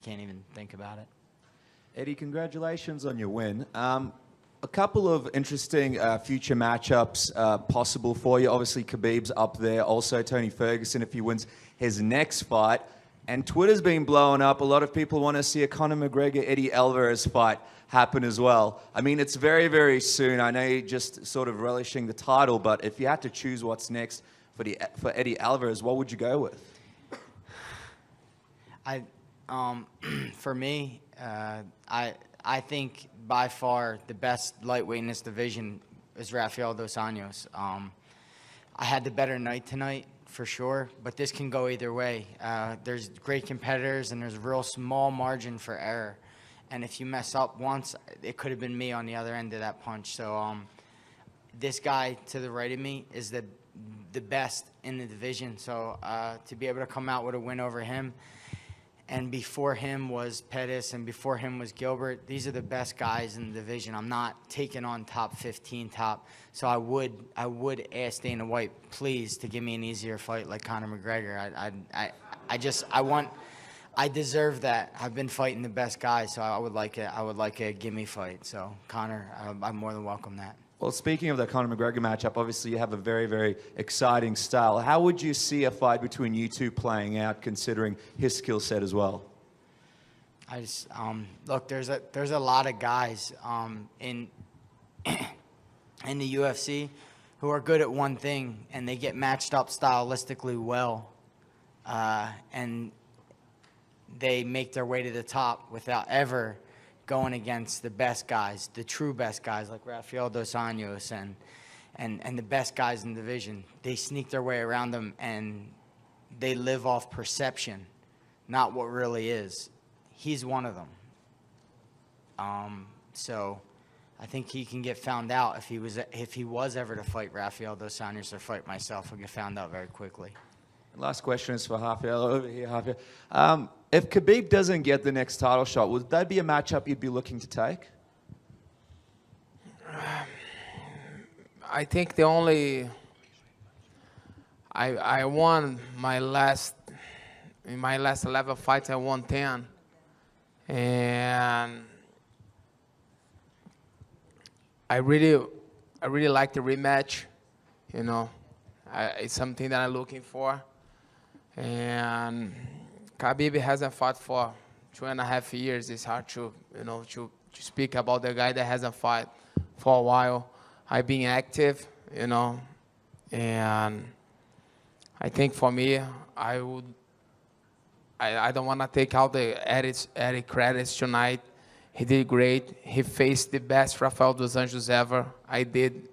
can't even think about it. Eddie, congratulations on your win. A couple of interesting future matchups possible for you. Obviously, Khabib's up there. Also, Tony Ferguson, if he wins his next fight. And Twitter's been blowing up. A lot of people want to see a Conor McGregor-Eddie Alvarez fight happen as well. I mean, it's very, very soon. I know you're just sort of relishing the title, but if you had to choose what's next for Eddie Alvarez, what would you go with? For me, I think by far the best lightweight in this division is Rafael dos Anjos. I had the better night tonight for sure, but this can go either way. There's great competitors and there's a real small margin for error. And if you mess up once, it could have been me on the other end of that punch. So this guy to the right of me is the best in the division. So to be able to come out with a win over him, and before him was Pettis, and before him was Gilbert. These are the best guys in the division. I'm not taking on top 15 top. So I would ask Dana White, please, to give me an easier fight like Conor McGregor. I deserve that. I've been fighting the best guys, so I would like a gimme fight. So Conor, I'm more than welcome that. Well, speaking of the Conor McGregor matchup, obviously you have a very, very exciting style. How would you see a fight between you two playing out, considering his skill set as well? I just look. There's a lot of guys in the UFC who are good at one thing, and they get matched up stylistically well, and they make their way to the top without ever going against the best guys, the true best guys like Rafael dos Anjos and the best guys in the division. They sneak their way around them, and they live off perception, not what really is. He's one of them. So I think he can get found out if he was ever to fight Rafael dos Anjos or fight myself. He'll get found out very quickly. Last question is for Rafael over here. Rafael. If Khabib doesn't get the next title shot, would that be a matchup you'd be looking to take? I think the only I won my last 11 fights. I won 10, and I really like the rematch. You know, it's something that I'm looking for, and Khabib hasn't fought for 2.5 years. It's hard to speak about the guy that hasn't fought for a while. I've been active, and I think for me, I don't want to take out the Eddie credits tonight. He did great. He faced the best Rafael dos Anjos ever. I did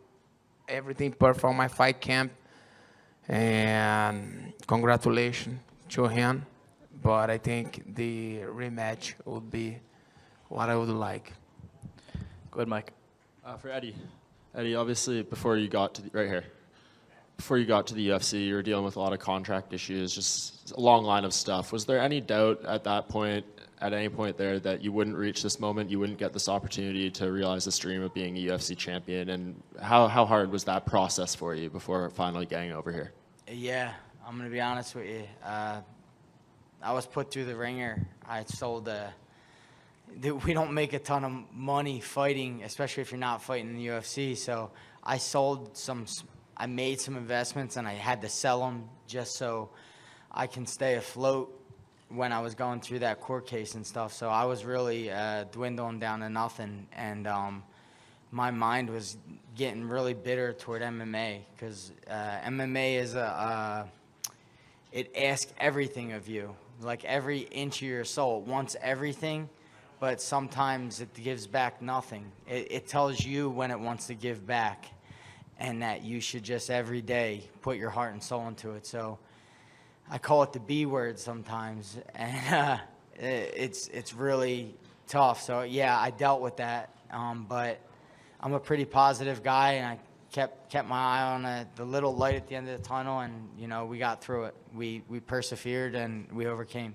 everything perfect on my fight camp, and congratulations to him. But I think the rematch would be what I would like. Go ahead, Mike. For Eddie. Eddie, obviously, before you got to the UFC, you were dealing with a lot of contract issues, just a long line of stuff. Was there any doubt at that point, at any point there, that you wouldn't reach this moment, you wouldn't get this opportunity to realize this dream of being a UFC champion? And how hard was that process for you before finally getting over here? Yeah, I'm going to be honest with you. I was put through the ringer. I sold we don't make a ton of money fighting, especially if you're not fighting in the UFC. So I made some investments, and I had to sell them just so I can stay afloat when I was going through that court case and stuff. So I was really dwindling down to nothing, and my mind was getting really bitter toward MMA, because MMA is it asks everything of you. Like every inch of your soul. It wants everything, but sometimes it gives back nothing. It tells you when it wants to give back, and that you should just every day put your heart and soul into it. So I call it the B word sometimes, and it's really tough. So yeah, I dealt with that, but I'm a pretty positive guy, and I kept my eye on the little light at the end of the tunnel, and we got through it. We persevered, and we overcame.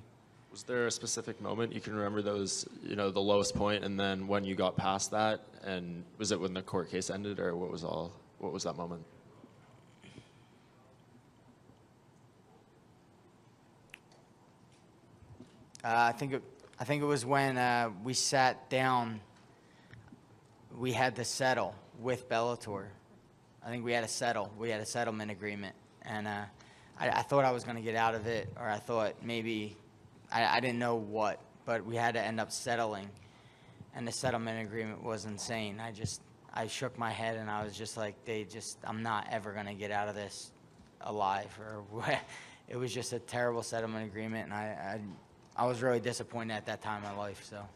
Was there a specific moment you can remember that was the lowest point, and then when you got past that, and was it when the court case ended, or what was that moment? I think I think it was when we sat down. We had to settle with Bellator. I think we had to settle. We had a settlement agreement, and I thought I was going to get out of it, or I thought maybe I didn't know what, but we had to end up settling, and the settlement agreement was insane. I shook my head, and I was just like, I'm not ever going to get out of this alive, or it was just a terrible settlement agreement, and I was really disappointed at that time in my life. So.